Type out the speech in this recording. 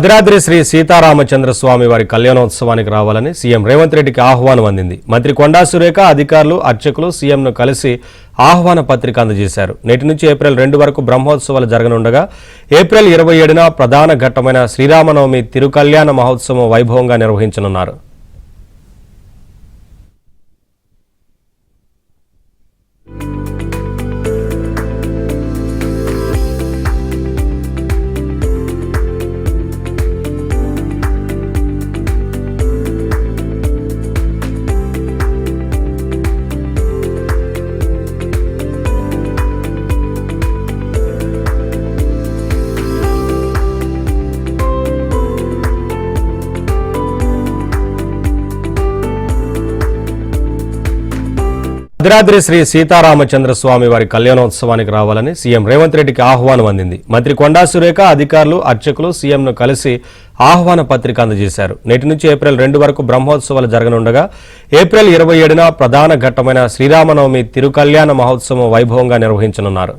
భద్రాద్రి శ్రీ సీతారామచంద్ర స్వామి వారి కళ్యాణోత్సవానికి రావాలని సీఎం రేవంత్ రెడ్డికి ఆహ్వానం అందింది. మంత్రి కొండా సురేఖ, అధికారులు, అర్చకులు సీఎంను కలిసి ఆహ్వాన పత్రిక అందజేశారు. నేటి నుంచి ఏప్రిల్ 2 వరకు బ్రహ్మోత్సవాలు జరగనుండగా ఏప్రిల్ 27న ప్రధాన ఘట్టమైన శ్రీరామనవమి తిరుకల్యాణ మహోత్సవం వైభవంగా నిర్వహించనున్నారు. భద్రాద్రి శ్రీ సీతారామచంద్ర స్వామి వారి కళ్యాణోత్సవానికి రావాలని సీఎం రేవంత్ రెడ్డికి ఆహ్వానం అందింది. మంత్రి కొండా సురేఖ, అధికారులు, అర్చకులు సీఎంను కలిసి ఆహ్వాన పత్రిక అందజేశారు. నేటి నుంచి ఏప్రిల్ 2 వరకు బ్రహ్మోత్సవాలు జరగనుండగా ఏప్రిల్ 27న ప్రధాన ఘట్టమైన శ్రీరామనవమి తిరుకల్యాణ మహోత్సవం వైభవంగా నిర్వహించనున్నారు.